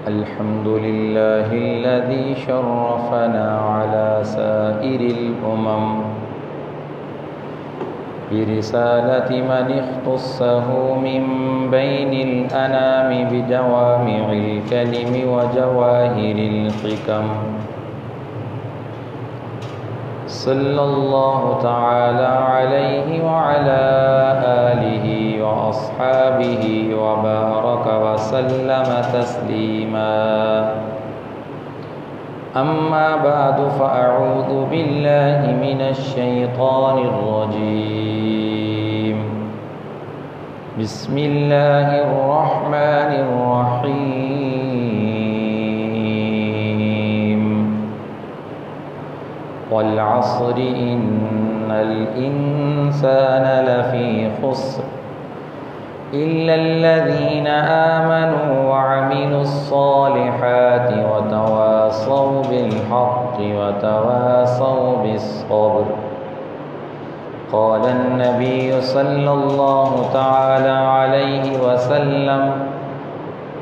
الحمد لله الذي شرفنا على سائر الأمم برسالة من اختصه من بين الأنام بجوامع الكلم وجواهر الحكم صلى الله تعالى عليه وعلى آله وأصحابه وبارك وسلم تسليما أما بعد فأعوذ بالله من الشيطان الرجيم بسم الله الرحمن الرحيم والعصر إن الإنسان لفي خسر إلا الذين آمنوا وعملوا الصالحات وتواصوا بالحق وتواصوا بالصبر قال النبي صلى الله تعالى عليه وسلم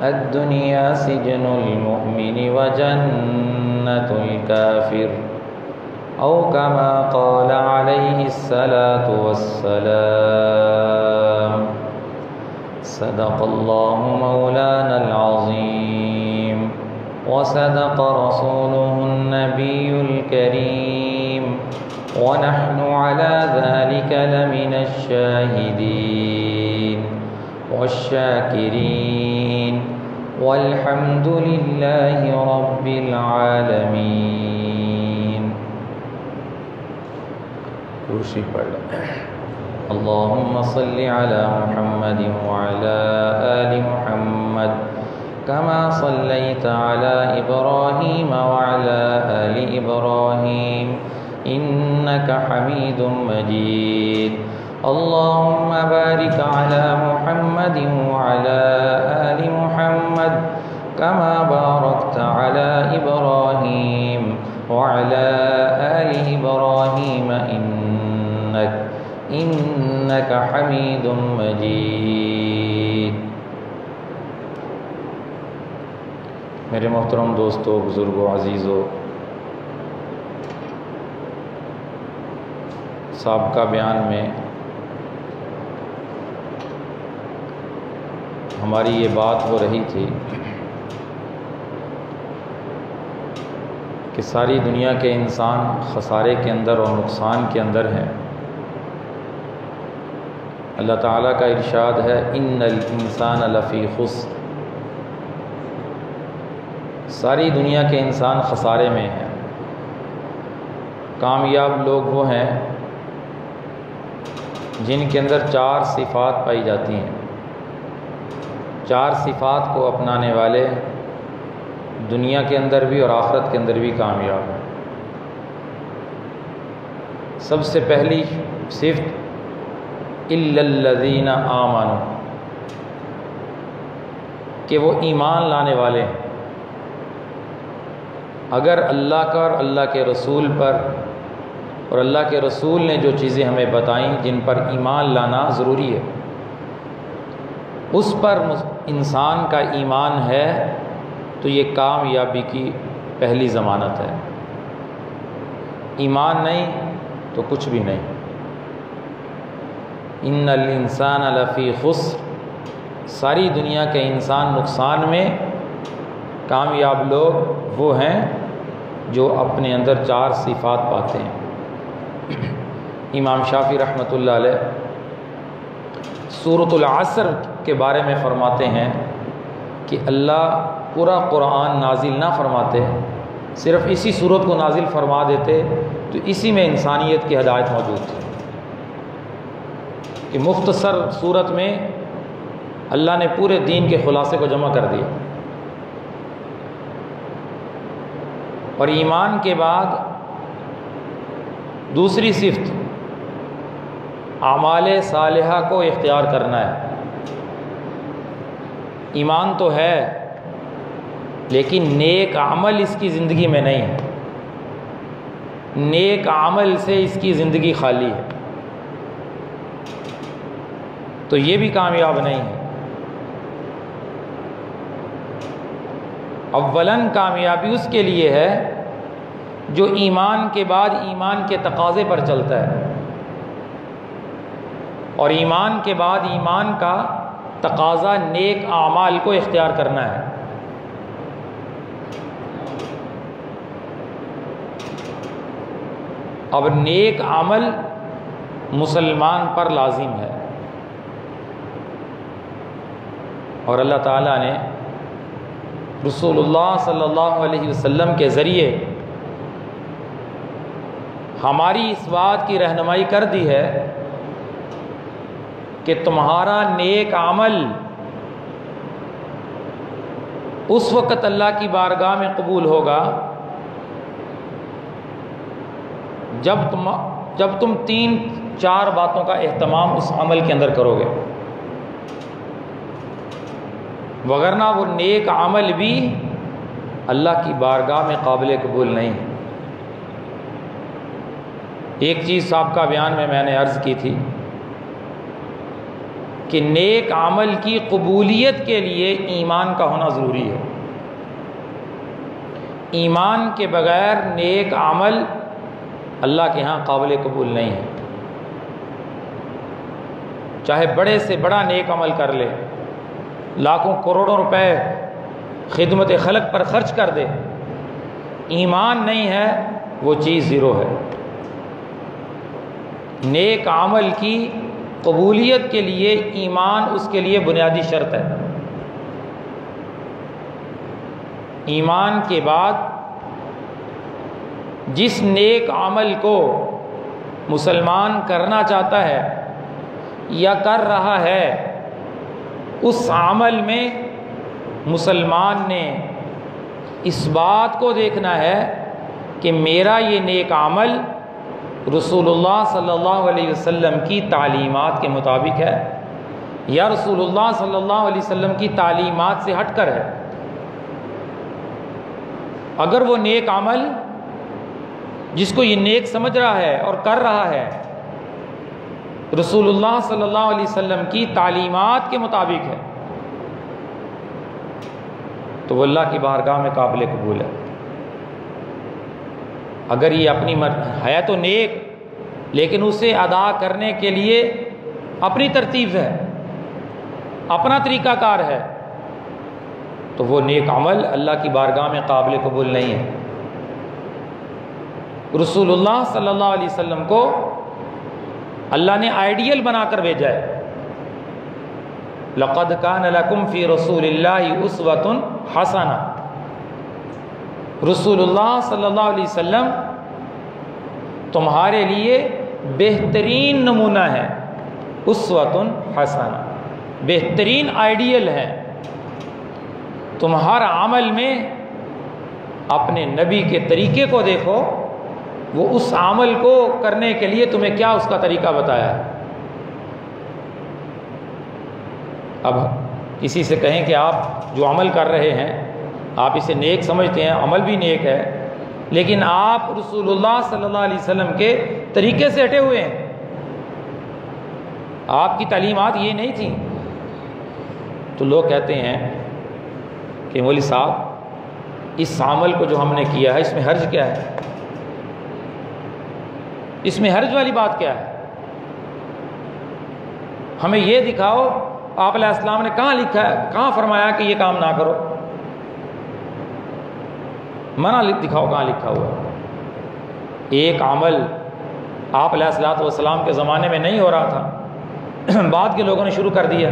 الدنيا سجن المؤمن وجنة الكافر أو كما قال عليه الصلاة والسلام صدق الله مولانا العظيم وصدق رسوله النبي الكريم ونحن على ذلك لمن الشاهدين والشاكرين والحمد لله رب العالمين. دوسری پڑھ لیں. اللهم صل على محمد وعلى آل محمد كما صليت على إبراهيم وعلى آل إبراهيم إنك حميد مجيد. اللهم بارك على محمد وعلى آل محمد كما باركت على إبراهيم وعلى آل إبراهيم إنك حميد مجيد. میرے محترم دوستو، بزرگوں، عزیزوں، سابقہ بیان میں ہماری یہ بات ہو رہی تھی کہ ساری دنیا کے انسان خسارے کے اندر اور نقصان کے اندر ہیں. اللہ تعالیٰ کا ارشاد ہے ان الانسان لفی خسر. ساری دنیا کے انسان خسارے میں ہیں. کامیاب لوگ وہ ہیں جن کے اندر 4 صفات پائی جاتی ہیں. 4 صفات کو اپنانے والے دنیا کے اندر بھی اور آخرت کے اندر بھی کامیاب ہیں. سب سے پہلی صفت الا الذین آمنوا، کہ وہ ایمان لانے والے ہیں. اگر اللہ کا اور اللہ کے رسول پر اور اللہ کے رسول نے جو چیزیں ہمیں بتائیں جن پر ایمان لانا ضروری ہے، اس پر انسان کا ایمان ہے تو یہ کامیابی کی پہلی ضمانت ہے. ایمان نہیں تو کچھ بھی نہیں. ان الانسان لفی خسر، ساری دنیا کے انسان نقصان میں. کامیاب لوگ وہ ہیں جو اپنے اندر 4 صفات پاتے ہیں. امام شافعی رحمۃ اللہ علیہ سورۃ العصر کے بارے میں فرماتے ہیں کہ اللہ پورا قرآن نازل نہ فرماتے، صرف اسی صورت کو نازل فرما دیتے تو اسی میں انسانیت کی ہدایت موجود تھی. کہ مختصر صورت میں اللہ نے پورے دین کے خلاصے کو جمع کر دیا. اور ایمان کے بعد دوسری صفت اعمال صالحہ کو اختیار کرنا ہے. ایمان تو ہے لیکن نیک عمل اس کی زندگی میں نہیں ہے. نیک عمل سے اس کی زندگی خالی ہے. تو یہ بھی کامیاب نہیں ہے. اولاً کامیابی اس کے لیے ہے جو ایمان کے بعد ایمان کے تقاضے پر چلتا ہے، اور ایمان کے بعد ایمان کا تقاضا نیک اعمال کو اختیار کرنا ہے۔ اب نیک عمل مسلمان پر لازم ہے، اور اللہ تعالیٰ نے رسول اللہ صلی اللہ علیہ وسلم کے ذریعے ہماری اس بات کی رہنمائی کر دی ہے کہ تمہارا نیک عمل اس وقت اللہ کی بارگاہ میں قبول ہوگا جب تم 3-4 باتوں کا اہتمام اس عمل کے اندر کرو گے، وگرنہ وہ نیک عمل بھی اللہ کی بارگاہ میں قابل قبول نہیں۔ ایک چیز سابقہ بیان میں نے عرض کی تھی کہ نیک عمل کی قبولیت کے لیے ایمان کا ہونا ضروری ہے۔ ایمان کے بغیر نیک عمل اللہ کے ہاں قابل قبول نہیں ہے، چاہے بڑے سے بڑا نیک عمل کر لے، لاکھوں کروڑوں روپے خدمت خلق پر خرچ کر دے، ایمان نہیں ہے وہ چیز زیرو ہے۔ نیک عمل کی قبولیت کے لیے ایمان اس کے لیے بنیادی شرط ہے۔ ایمان کے بعد جس نیک عمل کو مسلمان کرنا چاہتا ہے یا کر رہا ہے، اس عمل میں مسلمان نے اس بات کو دیکھنا ہے کہ میرا یہ نیک عمل رسول اللہ صلی اللہ علیہ وسلم کی تعلیمات کے مطابق ہے یا رسول اللہ صلی اللہ علیہ وسلم کی تعلیمات سے ہٹ کر ہے۔ اگر وہ نیک عمل جس کو یہ نیک سمجھ رہا ہے اور کر رہا ہے رسول اللہ صلی اللہ علیہ وسلم کی تعلیمات کے مطابق ہے تو وہ اللہ کی بارگاہ میں قابل قبول ہے۔ اگر یہ اپنی ہے تو نیک لیکن اسے ادا کرنے کے لیے اپنی ترتیب ہے، اپنا طریقہ کار ہے، تو وہ نیک عمل اللہ کی بارگاہ میں قابل قبول نہیں ہے۔ رسول اللہ صلی اللہ علیہ وسلم کو اللہ نے آئیڈیل بنا کر بھیجا ہے۔ لَقَدْ كَانَ لَكُمْ فِي رَسُولِ اللَّهِ أُسْوَةٌ حَسَنَةٌ، رسول اللہ صلی اللہ علیہ وسلم تمہارے لیے بہترین نمونہ ہے، أُسْوَةٌ حَسَنَةٌ، بہترین آئیڈیل ہے۔ تم ہر عمل میں اپنے نبی کے طریقے کو دیکھو، وہ اس عمل کو کرنے کے لیے تمہیں کیا اس کا طریقہ بتایا ہے۔ اب کسی سے کہیں کہ آپ جو عمل کر رہے ہیں آپ اسے نیک سمجھتے ہیں، عمل بھی نیک ہے، لیکن آپ رسول اللہ صلی اللہ علیہ وسلم کے طریقے سے ہٹے ہوئے ہیں، آپ کی تعلیمات یہ نہیں تھیں، تو لوگ کہتے ہیں کہ مولوی صاحب اس عمل کو جو ہم نے کیا ہے اس میں حرج کیا ہے، اس میں حرج والی بات کیا ہے، ہمیں یہ دکھاؤ آپ علیہ السلام نے کہاں لکھا ہے، کہاں فرمایا کہ یہ کام نہ کرو، منع دکھاؤ کہاں لکھا ہوا ہے۔ ایک عمل آپ علیہ السلام کے زمانے میں نہیں ہو رہا تھا، بعد کے لوگوں نے شروع کر دیا،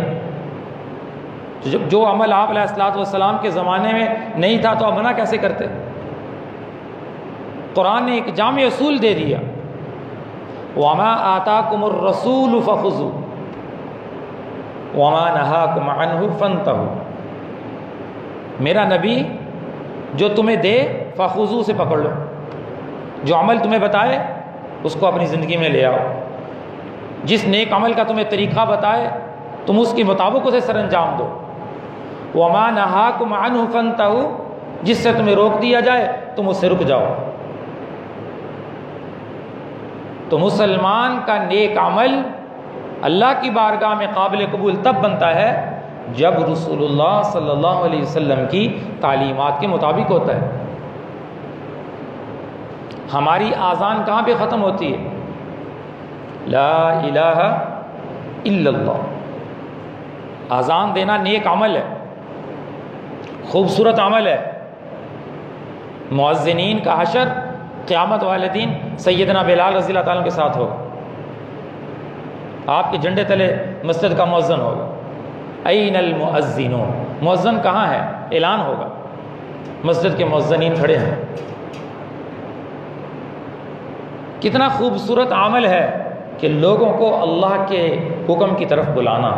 جو عمل آپ علیہ السلام کے زمانے میں نہیں تھا تو آپ منع کیسے کرتے؟ قرآن نے ایک جامع اصول دے دیا، وَمَا آتَاكُمُ الرَّسُولُ فَخُذُوهُ وَمَا نَهَاكُمْ عَنْهُ فَانْتَهُوا، میرا نبی جو تمہیں دے فَخُذُوهُ سے پکڑ لو، جو عمل تمہیں بتائے اس کو اپنی زندگی میں لے آؤ، جس نیک عمل کا تمہیں طریقہ بتائے تم اس کے مطابق اسے سر انجام دو، وَمَا نَهَاكُمْ عَنْهُ فَانْتَهُوا، جس سے تمہیں روک دیا جائے تم اس سے رک جاؤ۔ تو مسلمان کا نیک عمل اللہ کی بارگاہ میں قابل قبول تب بنتا ہے جب رسول اللہ صلی اللہ علیہ وسلم کی تعلیمات کے مطابق ہوتا ہے۔ ہماری آذان کہاں پہ ختم ہوتی ہے؟ لا الہ الا اللہ۔ آذان دینا نیک عمل ہے، خوبصورت عمل ہے۔ مؤذنین کا حشر قیامت والے دن سیدنا بلال رضی اللہ تعالیٰ کے ساتھ ہوگا، آپ کے جھنڈے تلے مسجد کا مؤذن ہوگا۔ این المؤذنون، مؤذن کہاں ہے؟ اعلان ہوگا، مسجد کے مؤذنین کھڑے ہیں۔ کتنا خوبصورت عمل ہے کہ لوگوں کو اللہ کے حکم کی طرف بلانا۔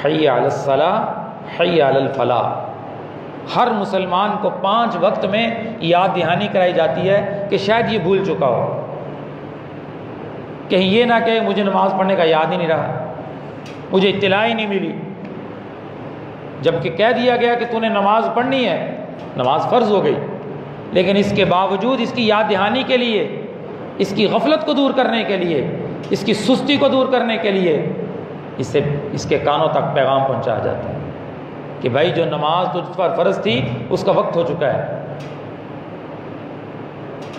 حی علی الصلاۃ حی علی الفلاح۔ ہر مسلمان کو 5 وقت میں یاد دہانی کرائی جاتی ہے کہ شاید یہ بھول چکا ہو، کہیں یہ نہ کہ مجھے نماز پڑھنے کا یاد ہی نہیں رہا، مجھے اطلاع ہی نہیں ملی۔ جبکہ کہہ دیا گیا کہ تو نے نماز پڑھنی ہے، نماز فرض ہو گئی، لیکن اس کے باوجود اس کی یاد دہانی کے لیے، اس کی غفلت کو دور کرنے کے لیے، اس کی سستی کو دور کرنے کے لیے اس کے کانوں تک پیغام پہنچایا جاتا ہے کہ بھائی جو نماز تجھ پر فرض تھی اس کا وقت ہو چکا ہے۔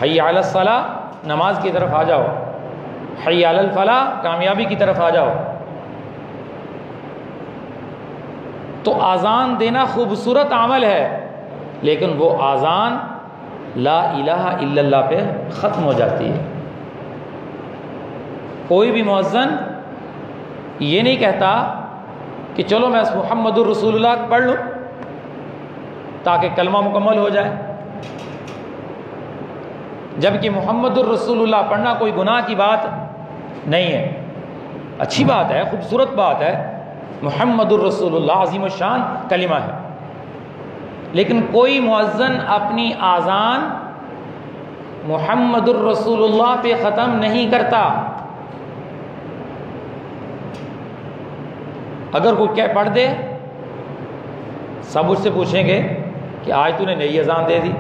حی علی الصلاۃ، نماز کی طرف آ جاؤ۔ حی علی الفلاح، کامیابی کی طرف آ جاؤ۔ تو آذان دینا خوبصورت عمل ہے، لیکن وہ آذان لا الہ الا اللہ پہ ختم ہو جاتی ہے۔ کوئی بھی مؤذن یہ نہیں کہتا کہ چلو میں محمد الرسول اللہ پڑھ لوں تاکہ کلمہ مکمل ہو جائے، جبکہ محمد الرسول اللہ پڑھنا کوئی گناہ کی بات نہیں ہے، اچھی بات ہے، خوبصورت بات ہے، محمد الرسول اللہ عظیم الشان کلمہ ہے۔ لیکن کوئی مؤذن اپنی آذان محمد الرسول اللہ پہ ختم نہیں کرتا۔ اگر کوئی کہہ پڑھ دے، سب اس سے پوچھیں گے کہ آج تو نے نئی اذان دے دی،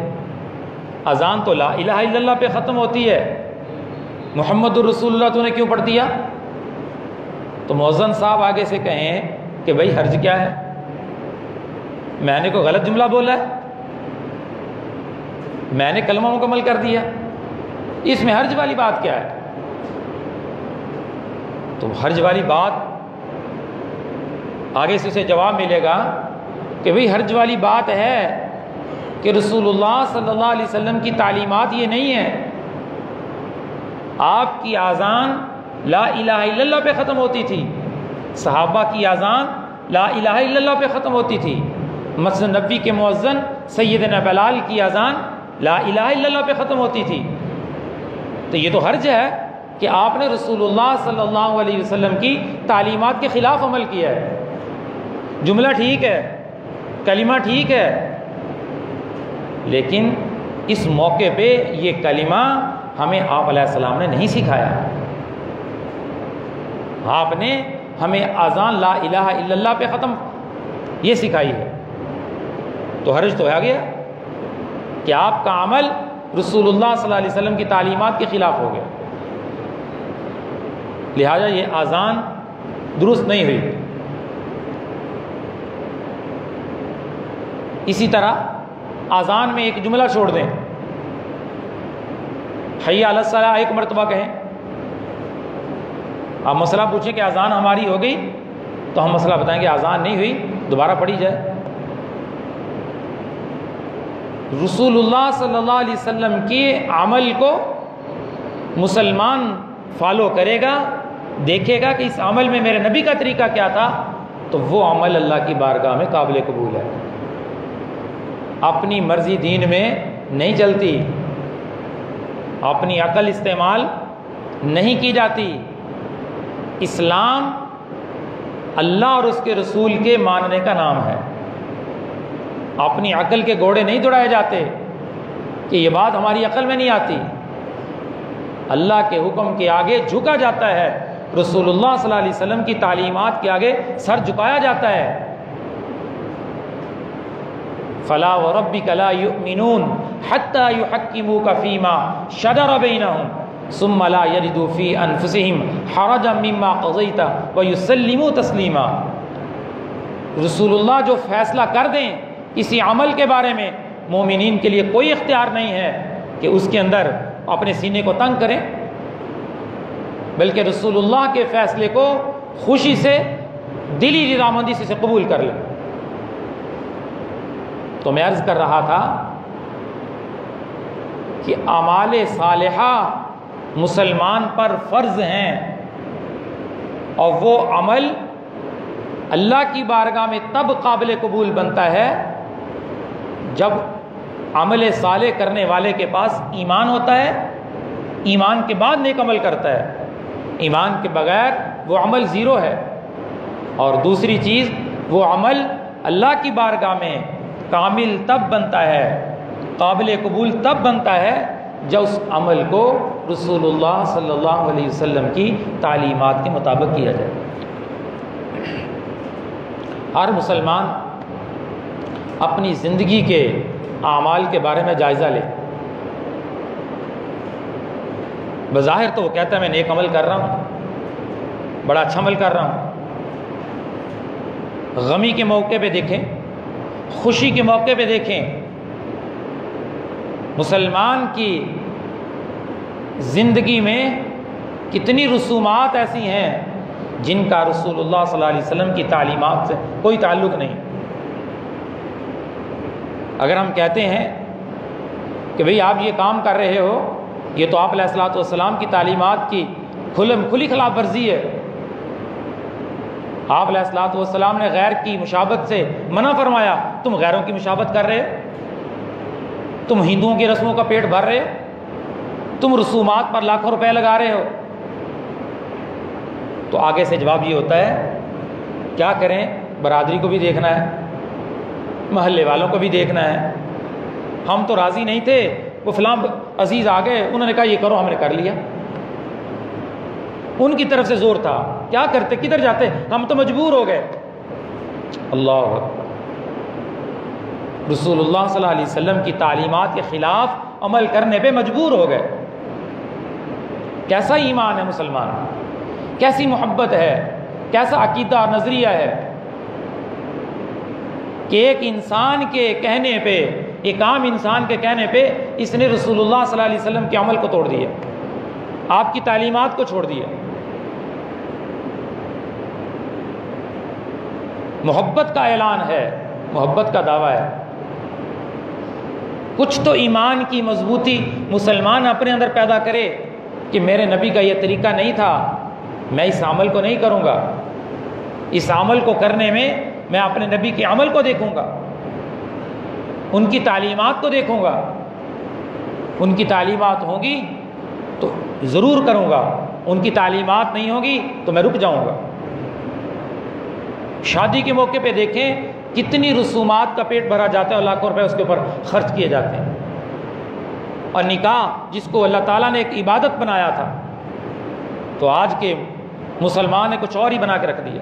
اذان تو لا الہ الا اللہ پہ ختم ہوتی ہے، محمد الرسول اللہ تو نے کیوں پڑھ دیا؟ تو مؤذن صاحب آگے سے کہیں کہ بھائی حرج کیا ہے، میں نے کوئی غلط جملہ بولا ہے، میں نے کلمہ مکمل کر دیا، اس میں حرج والی بات کیا ہے؟ تو حرج والی بات آگے سے اسے جواب ملے گا کہ بھئی حرج والی بات ہے کہ رسول اللہ صلی اللہ علیہ وسلم کی تعلیمات یہ نہیں ہے۔ آپ کی آذان لا الہ الا اللہ پہ ختم ہوتی تھی، صحابہ کی آذان لا الہ الا اللہ پہ ختم ہوتی تھی، مسجد نبوی کے مؤذن سیدنا بلال کی آذان لا الہ الا اللہ پہ ختم ہوتی تھی۔ تو یہ تو حرج ہے کہ آپ نے رسول اللہ صلی اللہ علیہ وسلم کی تعلیمات کے خلاف عمل کیا ہے۔ جملہ ٹھیک ہے، کلمہ ٹھیک ہے، لیکن اس موقع پہ یہ کلمہ ہمیں آپ علیہ السلام نے نہیں سکھایا۔ آپ نے ہمیں آذان لا الہ الا اللہ پہ ختم یہ سکھائی ہے۔ تو حرج تو آ گیا کہ آپ کا عمل رسول اللہ صلی اللہ علیہ وسلم کی تعلیمات کے خلاف ہو گیا، لہذا یہ آذان درست نہیں ہوئی۔ اسی طرح آذان میں ایک جملہ چھوڑ دیں، حی علی الصلاۃ ایک مرتبہ کہیں، آپ مسئلہ پوچھیں کہ آذان ہماری ہو گئی تو ہم مسئلہ بتائیں گے آذان نہیں ہوئی، دوبارہ پڑھی جائے۔ رسول اللہ صلی اللہ علیہ وسلم کے عمل کو مسلمان فالو کرے گا، دیکھے گا کہ اس عمل میں میرے نبی کا طریقہ کیا تھا، تو وہ عمل اللہ کی بارگاہ میں قابل قبول ہے۔ اپنی مرضی دین میں نہیں چلتی، اپنی عقل استعمال نہیں کی جاتی۔ اسلام اللہ اور اس کے رسول کے ماننے کا نام ہے، اپنی عقل کے گھوڑے نہیں دوڑائے جاتے کہ یہ بات ہماری عقل میں نہیں آتی۔ اللہ کے حکم کے آگے جھکا جاتا ہے، رسول اللہ صلی اللہ علیہ وسلم کی تعلیمات کے آگے سر جھکایا جاتا ہے۔ فلا وربک لا یؤمنون حتی یحکموک فیما شجر بینہم ثم لا یجدوا فی انفسہم حرجا مما قضیت ویسلموا تسلیما۔ رسول اللہ جو فیصلہ کر دیں کسی عمل کے بارے میں، مومنین کے لیے کوئی اختیار نہیں ہے کہ اس کے اندر اپنے سینے کو تنگ کریں، بلکہ رسول اللہ کے فیصلے کو خوشی سے، دلی رضامندی سے قبول کر لیں۔ تو میں عرض کر رہا تھا کہ اعمال صالحہ مسلمان پر فرض ہیں، اور وہ عمل اللہ کی بارگاہ میں تب قابل قبول بنتا ہے جب عمل صالح کرنے والے کے پاس ایمان ہوتا ہے، ایمان کے بعد نیک عمل کرتا ہے، ایمان کے بغیر وہ عمل زیرو ہے۔ اور دوسری چیز، وہ عمل اللہ کی بارگاہ میں کامل تب بنتا ہے، قابل قبول تب بنتا ہے جب اس عمل کو رسول اللہ صلی اللہ علیہ وسلم کی تعلیمات کے مطابق کیا جائے۔ ہر مسلمان اپنی زندگی کے اعمال کے بارے میں جائزہ لے۔ بظاہر تو وہ کہتا ہے میں نیک عمل کر رہا ہوں، بڑا اچھا عمل کر رہا ہوں۔ غمی کے موقع پہ دیکھیں، خوشی کے موقع پہ دیکھیں، مسلمان کی زندگی میں کتنی رسومات ایسی ہیں جن کا رسول اللہ صلی اللہ علیہ وسلم کی تعلیمات سے کوئی تعلق نہیں۔ اگر ہم کہتے ہیں کہ بھئی آپ یہ کام کر رہے ہو، یہ تو آپ علیہ الصلوۃ والسلام کی تعلیمات کی کھلی خلاف ورزی ہے، آپ علیہ الصلوۃ والسلام نے غیر کی مشابہت سے منع فرمایا، تم غیروں کی مشابہت کر رہے ہو، تم ہندوؤں کی رسموں کا پیٹ بھر رہے ہو، تم رسومات پر لاکھوں روپے لگا رہے ہو، تو آگے سے جواب یہ ہوتا ہے کیا کریں، برادری کو بھی دیکھنا ہے، محلے والوں کو بھی دیکھنا ہے۔ ہم تو راضی نہیں تھے، وہ فلاں عزیز آ گئے، انہوں نے کہا یہ کرو، ہم نے کر لیا، ان کی طرف سے زور تھا، کیا کرتے، کدھر جاتے، ہم تو مجبور ہو گئے۔ اللہ اکبر، رسول اللہ صلی اللہ علیہ وسلم کی تعلیمات کے خلاف عمل کرنے پہ مجبور ہو گئے۔ کیسا ایمان ہے مسلمان، کیسی محبت ہے، کیسا عقیدہ اور نظریہ ہے کہ ایک انسان کے کہنے پہ، ایک عام انسان کے کہنے پہ اس نے رسول اللہ صلی اللہ علیہ وسلم کے عمل کو توڑ دیا، آپ کی تعلیمات کو چھوڑ دیا۔ محبت کا اعلان ہے، محبت کا دعویٰ ہے۔ کچھ تو ایمان کی مضبوطی مسلمان اپنے اندر پیدا کرے کہ میرے نبی کا یہ طریقہ نہیں تھا، میں اس عمل کو نہیں کروں گا، اس عمل کو کرنے میں میں اپنے نبی کے عمل کو دیکھوں گا، ان کی تعلیمات کو دیکھوں گا، ان کی تعلیمات ہوں گی تو ضرور کروں گا، ان کی تعلیمات نہیں ہوگی تو میں رک جاؤں گا۔ شادی کے موقع پہ دیکھیں کتنی رسومات کا پیٹ بھرا جاتا ہے اور لاکھوں روپے اس کے اوپر خرچ کیے جاتے ہیں، اور نکاح جس کو اللہ تعالیٰ نے ایک عبادت بنایا تھا تو آج کے مسلمان نے کچھ اور ہی بنا کے رکھ دیا،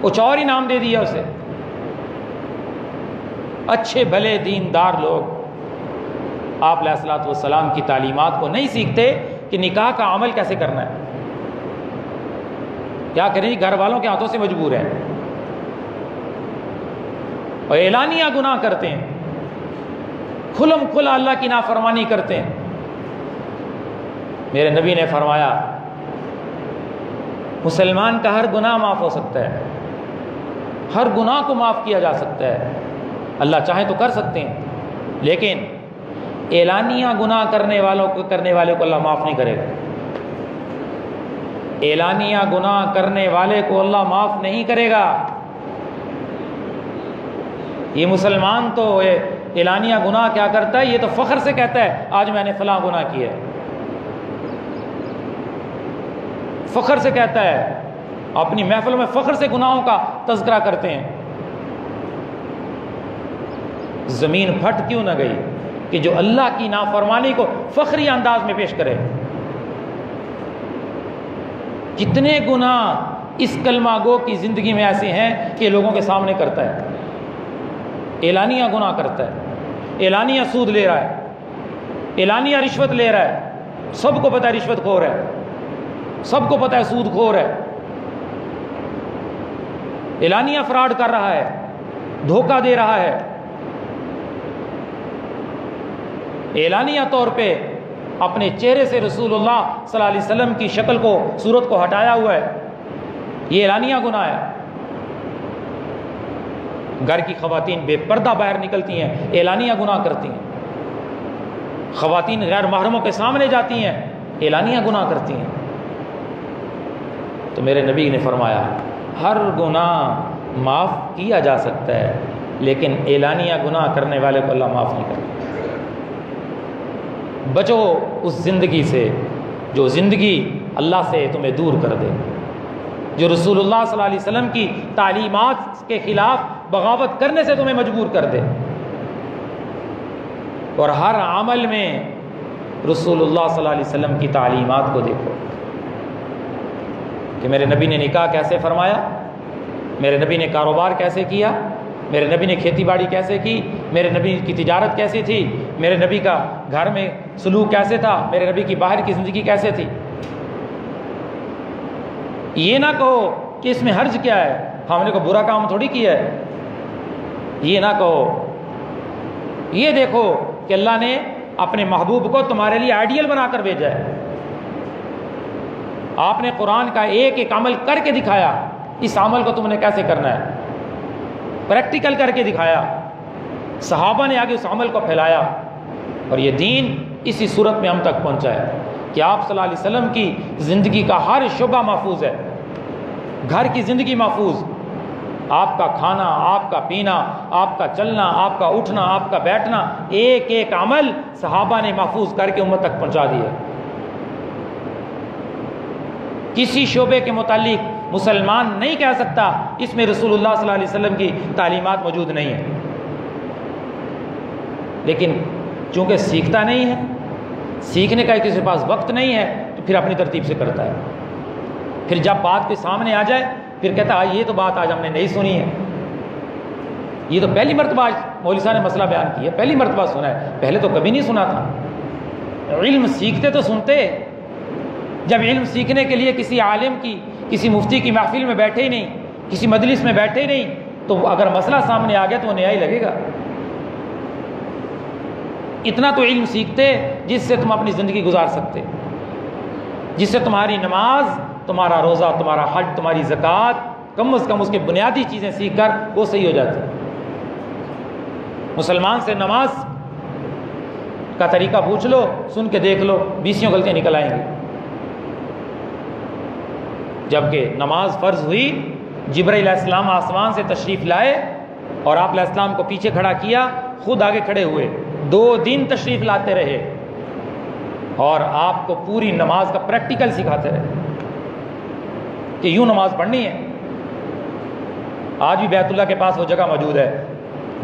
کچھ اور ہی نام دے دیا اسے۔ اچھے بھلے دیندار لوگ آپ علیہ الصلوۃ والسلام کی تعلیمات کو نہیں سیکھتے کہ نکاح کا عمل کیسے کرنا ہے، کیا کریں جی، گھر والوں کے ہاتھوں سے مجبور ہے، اور اعلانیہ گناہ کرتے ہیں، کھلم کھلا اللہ کی نافرمانی کرتے ہیں۔ میرے نبی نے فرمایا مسلمان کا ہر گناہ معاف ہو سکتا ہے، ہر گناہ کو معاف کیا جا سکتا ہے، اللہ چاہے تو کر سکتے ہیں، لیکن اعلانیہ گناہ کرنے والے کو اللہ معاف نہیں کرے گا۔ اعلانیہ گناہ کرنے والے کو اللہ معاف نہیں کرے گا۔ یہ مسلمان تو اعلانیہ گناہ کیا کرتا ہے، یہ تو فخر سے کہتا ہے آج میں نے فلاں گناہ کیا ہے، فخر سے کہتا ہے، اپنی محفلوں میں فخر سے گناہوں کا تذکرہ کرتے ہیں۔ زمین پھٹ کیوں نہ گئی کہ جو اللہ کی نافرمانی کو فخری انداز میں پیش کرے۔ کتنے گناہ اس کلمہ گو کی زندگی میں ایسے ہیں کہ لوگوں کے سامنے کرتا ہے، اعلانیہ گناہ کرتا ہے، اعلانیہ سود لے رہا ہے، اعلانیہ رشوت لے رہا ہے، سب کو پتہ ہے رشوت خور ہے، سب کو پتہ ہے سود خور ہے، اعلانیہ فراڈ کر رہا ہے، دھوکہ دے رہا ہے، اعلانیہ طور پہ اپنے چہرے سے رسول اللہ صلی اللہ علیہ وسلم کی شکل کو، صورت کو ہٹایا ہوا ہے، یہ اعلانیہ گناہ ہے۔ گھر کی خواتین بے پردہ باہر نکلتی ہیں، اعلانیہ گناہ کرتی ہیں، خواتین غیر محرموں کے سامنے جاتی ہیں، اعلانیہ گناہ کرتی ہیں۔ تو میرے نبی نے فرمایا ہر گناہ معاف کیا جا سکتا ہے، لیکن اعلانیہ گناہ کرنے والے کو اللہ معاف نہیں کرتا۔ بچو اس زندگی سے جو زندگی اللہ سے تمہیں دور کر دے، جو رسول اللہ صلی اللہ علیہ وسلم کی تعلیمات کے خلاف بغاوت کرنے سے تمہیں مجبور کر دے۔ اور ہر عمل میں رسول اللہ صلی اللہ علیہ وسلم کی تعلیمات کو دیکھو کہ میرے نبی نے نکاح کیسے فرمایا، میرے نبی نے کاروبار کیسے کیا، میرے نبی نے کھیتی باڑی کیسے کی، میرے نبی کی تجارت کیسی تھی، میرے نبی کا گھر میں سلوک کیسے تھا، میرے نبی کی باہر کی زندگی کیسے تھی۔ یہ نہ کہو کہ اس میں حرج کیا ہے، ہم نے کوئی برا کام تھوڑی کیا ہے، یہ نہ کہو، یہ دیکھو کہ اللہ نے اپنے محبوب کو تمہارے لیے آئیڈیل بنا کر بھیجا ہے۔ آپ نے قرآن کا ایک ایک عمل کر کے دکھایا، اس عمل کو تم نے کیسے کرنا ہے، پریکٹیکل کر کے دکھایا۔ صحابہ نے آگے اس عمل کو پھیلایا، اور یہ دین اسی صورت میں ہم تک پہنچا ہے کہ آپ صلی اللہ علیہ وسلم کی زندگی کا ہر شعبہ محفوظ ہے، گھر کی زندگی محفوظ، آپ کا کھانا، آپ کا پینا، آپ کا چلنا، آپ کا اٹھنا، آپ کا بیٹھنا، ایک ایک عمل صحابہ نے محفوظ کر کے امت تک پہنچا دیا۔ کسی شعبے کے متعلق مسلمان نہیں کہہ سکتا اس میں رسول اللہ صلی اللہ علیہ وسلم کی تعلیمات موجود نہیں ہیں، لیکن چونکہ سیکھتا نہیں ہے، سیکھنے کا کسی کے پاس وقت نہیں ہے، تو پھر اپنی ترتیب سے کرتا ہے۔ پھر جب بات کے سامنے آ جائے پھر کہتا ہے یہ تو بات آج ہم نے نہیں سنی ہے، یہ تو پہلی مرتبہ آج مولوی صاحب نے مسئلہ بیان کیا، پہلی مرتبہ سنا ہے، پہلے تو کبھی نہیں سنا تھا۔ علم سیکھتے تو سنتے، جب علم سیکھنے کے لیے کسی عالم کی، کسی مفتی کی محفل میں بیٹھے ہی نہیں، کسی مجلس میں بیٹھے ہی نہیں، تو اگر مسئلہ سامنے آ گیا تو وہ نیا ہی لگے گا۔ اتنا تو علم سیکھتے جس سے تم اپنی زندگی گزار سکتے، جس سے تمہاری نماز، تمہارا روزہ، تمہارا حج، تمہاری زکوٰۃ، کم از کم اس کے بنیادی چیزیں سیکھ کر وہ صحیح ہو جاتی۔ مسلمان سے نماز کا طریقہ پوچھ لو، سن کے دیکھ لو، 20 غلطیاں نکل آئیں گی۔ جبکہ نماز فرض ہوئی، جبرائیل علیہ السلام آسمان سے تشریف لائے اور آپ علیہ السلام کو پیچھے کھڑا کیا، خود آگے کھڑے ہوئے، 2 دن تشریف لاتے رہے اور آپ کو پوری نماز کا پریکٹیکل سکھاتے رہے کہ یوں نماز پڑھنی ہے۔ آج بھی بیت اللہ کے پاس وہ جگہ موجود ہے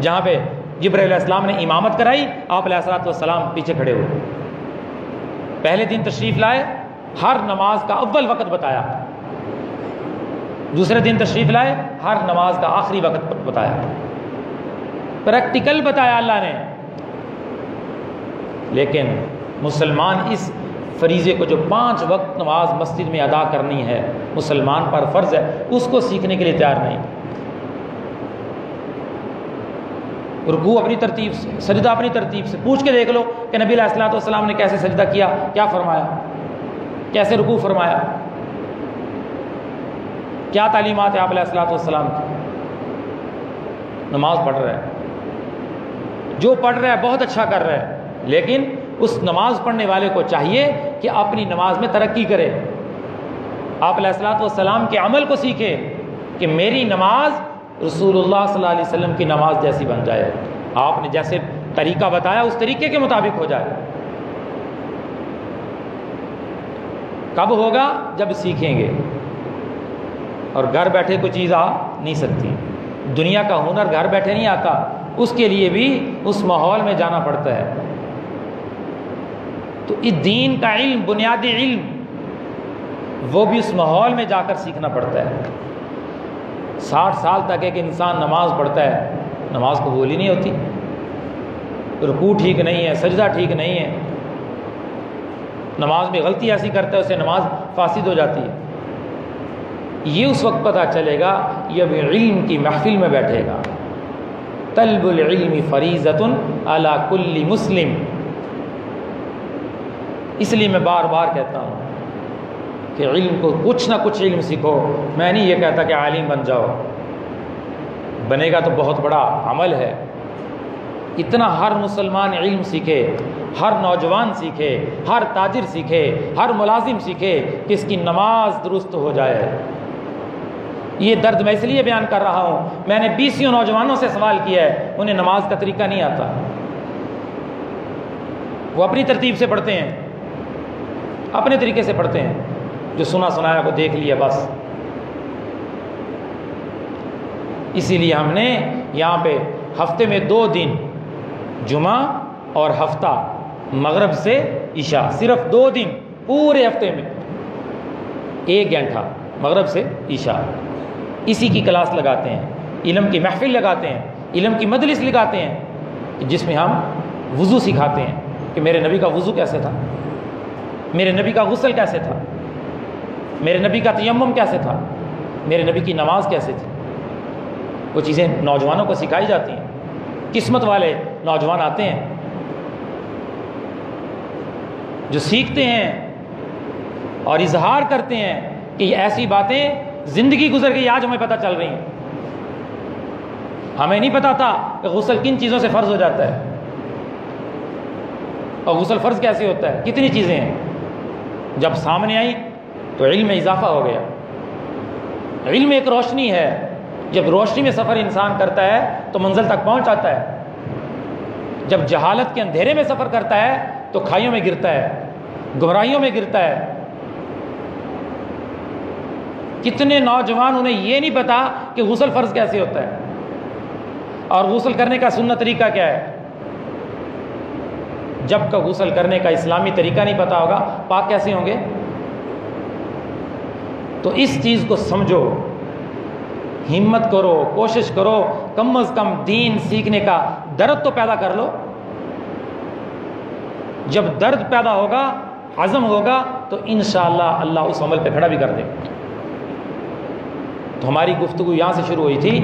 جہاں پہ جبرائیل علیہ السلام نے امامت کرائی، آپ علیہ السلام پیچھے کھڑے ہوئے۔ پہلے دن تشریف لائے، ہر نماز کا اول وقت بتایا، دوسرے دن تشریف لائے، ہر نماز کا آخری وقت بتایا، پریکٹیکل بتایا اللہ نے۔ لیکن مسلمان اس فریضے کو جو 5 وقت نماز مسجد میں ادا کرنی ہے، مسلمان پر فرض ہے، اس کو سیکھنے کے لیے تیار نہیں۔ رکوع اپنی ترتیب سے، سجدہ اپنی ترتیب سے، پوچھ کے دیکھ لو کہ نبی علیہ السلام نے کیسے سجدہ کیا، کیا فرمایا، کیسے رکوع فرمایا، کیا تعلیمات ہے آپ علیہ السلام کی۔ نماز پڑھ رہا ہے، جو پڑھ رہا ہے بہت اچھا کر رہا ہے، لیکن اس نماز پڑھنے والے کو چاہیے کہ اپنی نماز میں ترقی کرے، آپ علیہ السلام کے عمل کو سیکھے کہ میری نماز رسول اللہ صلی اللہ علیہ وسلم کی نماز جیسی بن جائے، آپ نے جیسے طریقہ بتایا اس طریقے کے مطابق ہو جائے۔ کب ہوگا؟ جب سیکھیں گے، اور گھر بیٹھے کوئی چیز آ نہیں سکتی، دنیا کا ہنر گھر بیٹھے نہیں آتا، اس کے لیے بھی اس ماحول میں جانا پڑتا ہے۔ تو اس دین کا علم، بنیادی علم، وہ بھی اس ماحول میں جا کر سیکھنا پڑتا ہے۔ 60 سال تک ایک انسان نماز پڑھتا ہے، نماز قبول ہی نہیں ہوتی، رکوع ٹھیک نہیں ہے، سجدہ ٹھیک نہیں ہے، نماز میں غلطی ایسی کرتا ہے اسے نماز فاسد ہو جاتی ہے۔ یہ اس وقت پتہ چلے گا جب علم کی محفل میں بیٹھے گا۔ طلب العلم فریضۃ علی کل مسلم۔ اس لیے میں بار بار کہتا ہوں کہ علم کو کچھ نہ کچھ علم سیکھو۔ میں نہیں یہ کہتا کہ عالم بن جاؤ، بنے گا تو بہت بڑا عمل ہے۔ اتنا ہر مسلمان علم سیکھے، ہر نوجوان سیکھے، ہر تاجر سیکھے، ہر ملازم سیکھے کہ اس کی نماز درست ہو جائے۔ یہ درد میں اس لیے بیان کر رہا ہوں، میں نے 20 نوجوانوں سے سوال کیا ہے، انہیں نماز کا طریقہ نہیں آتا، وہ اپنی ترتیب سے پڑھتے ہیں، اپنے طریقے سے پڑھتے ہیں، جو سنا سنایا کو دیکھ لیا بس۔ اسی لیے ہم نے یہاں پہ ہفتے میں 2 دن، جمعہ اور ہفتہ، مغرب سے عشاء، صرف 2 دن پورے ہفتے میں 1 گھنٹہ مغرب سے عشاء، اسی کی کلاس لگاتے ہیں، علم کی محفل لگاتے ہیں، علم کی مجلس لگاتے ہیں، جس میں ہم وضو سکھاتے ہیں کہ میرے نبی کا وضو کیسے تھا، میرے نبی کا غسل کیسے تھا، میرے نبی کا تیمم کیسے تھا، میرے نبی کی نماز کیسے تھی۔ وہ چیزیں نوجوانوں کو سکھائی جاتی ہیں۔ قسمت والے نوجوان آتے ہیں جو سیکھتے ہیں اور اظہار کرتے ہیں کہ یہ ایسی باتیں زندگی گزر گئی، آج ہمیں پتہ چل رہی ہیں، ہمیں نہیں پتا تھا کہ غسل کن چیزوں سے فرض ہو جاتا ہے، اور غسل فرض کیسے ہوتا ہے، کتنی چیزیں ہیں۔ جب سامنے آئی تو علم میں اضافہ ہو گیا۔ علم ایک روشنی ہے، جب روشنی میں سفر انسان کرتا ہے تو منزل تک پہنچ جاتا ہے، جب جہالت کے اندھیرے میں سفر کرتا ہے تو کھائیوں میں گرتا ہے، گمراہیوں میں گرتا ہے۔ کتنے نوجوان انہیں یہ نہیں پتا کہ غسل فرض کیسے ہوتا ہے، اور غسل کرنے کا سنت طریقہ کیا ہے۔ جب کا غسل کرنے کا اسلامی طریقہ نہیں پتا ہوگا، پاک کیسے ہوں گے؟ تو اس چیز کو سمجھو، ہمت کرو، کوشش کرو، کم از کم دین سیکھنے کا درد تو پیدا کر لو۔ جب درد پیدا ہوگا، عزم ہوگا، تو انشاءاللہ اللہ اس عمل پہ کھڑا بھی کر دے گا۔ تو ہماری گفتگو یہاں سے شروع ہوئی تھی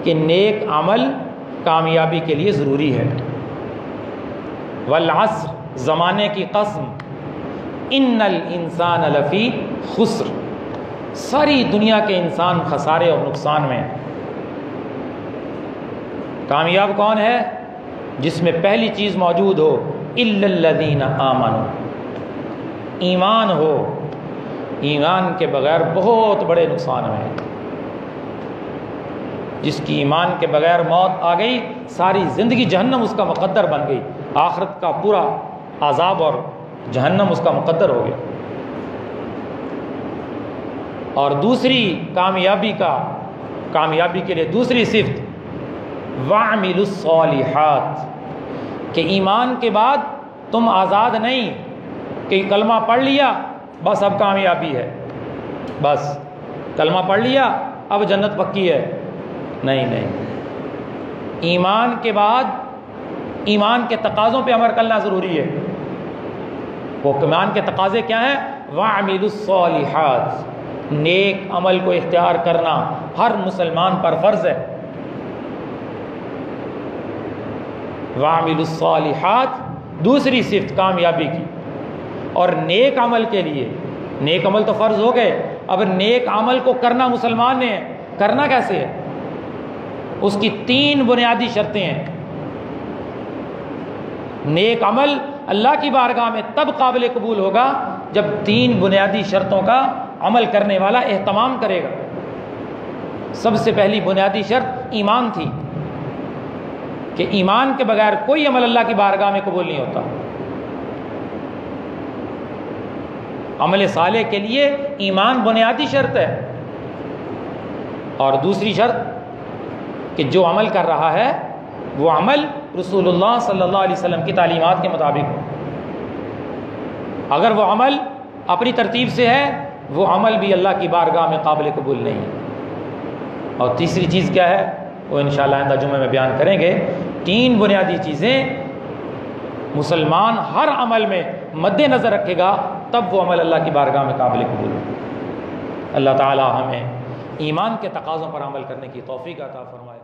کہ نیک عمل کامیابی کے لیے ضروری ہے۔ والعصر، زمانے کی قسم، ان الانسان لفی خسر، ساری دنیا کے انسان خسارے اور نقصان میں۔ کامیاب کون ہے؟ جس میں پہلی چیز موجود ہو، الا الذین آمنوا، ایمان ہو۔ ایمان کے بغیر بہت بڑے نقصان میں۔ جس کی ایمان کے بغیر موت آ گئی، ساری زندگی جہنم اس کا مقدر بن گئی، آخرت کا پورا عذاب اور جہنم اس کا مقدر ہو گیا۔ اور دوسری کامیابی کے لیے دوسری صفت، وَاعْمِلُوا الصَّالِحَاتِ، کہ ایمان کے بعد تم آزاد نہیں کہ کلمہ پڑھ لیا بس اب کامیابی ہے، بس کلمہ پڑھ لیا اب جنت پکی ہے۔ نہیں، ایمان کے بعد ایمان کے تقاضوں پہ عمل کرنا ضروری ہے۔ وہ ایمان کے تقاضے کیا ہیں؟ وَاعْمِلُوا الصَّالِحَاتِ، نیک عمل کو اختیار کرنا ہر مسلمان پر فرض ہے۔ وَاعْمِلُوا الصَّالِحَاتِ، دوسری صفت کامیابی کی۔ اور نیک عمل کے لیے، نیک عمل تو فرض ہو گئے، اب نیک عمل کو کرنا مسلمان نے کرنا کیسے ہے؟ اس کی 3 بنیادی شرطیں ہیں۔ نیک عمل اللہ کی بارگاہ میں تب قابل قبول ہوگا جب 3 بنیادی شرطوں کا عمل کرنے والا اہتمام کرے گا۔ سب سے پہلی بنیادی شرط ایمان تھی کہ ایمان کے بغیر کوئی عمل اللہ کی بارگاہ میں قبول نہیں ہوتا۔ عمل صالح کے لیے ایمان بنیادی شرط ہے۔ اور دوسری شرط کہ جو عمل کر رہا ہے وہ عمل رسول اللہ صلی اللہ علیہ وسلم کی تعلیمات کے مطابق ہو۔ اگر وہ عمل اپنی ترتیب سے ہے، وہ عمل بھی اللہ کی بارگاہ میں قابل قبول نہیں ہے۔ اور تیسری چیز کیا ہے، وہ انشاءاللہ آئندہ جمعے میں بیان کریں گے۔ 3 بنیادی چیزیں مسلمان ہر عمل میں مد نظر رکھے گا، تب وہ عمل اللہ کی بارگاہ میں قابل قبول ہے۔ اللہ تعالی ہمیں ایمان کے تقاضوں پر عمل کرنے کی توفیق عطا فرمائے۔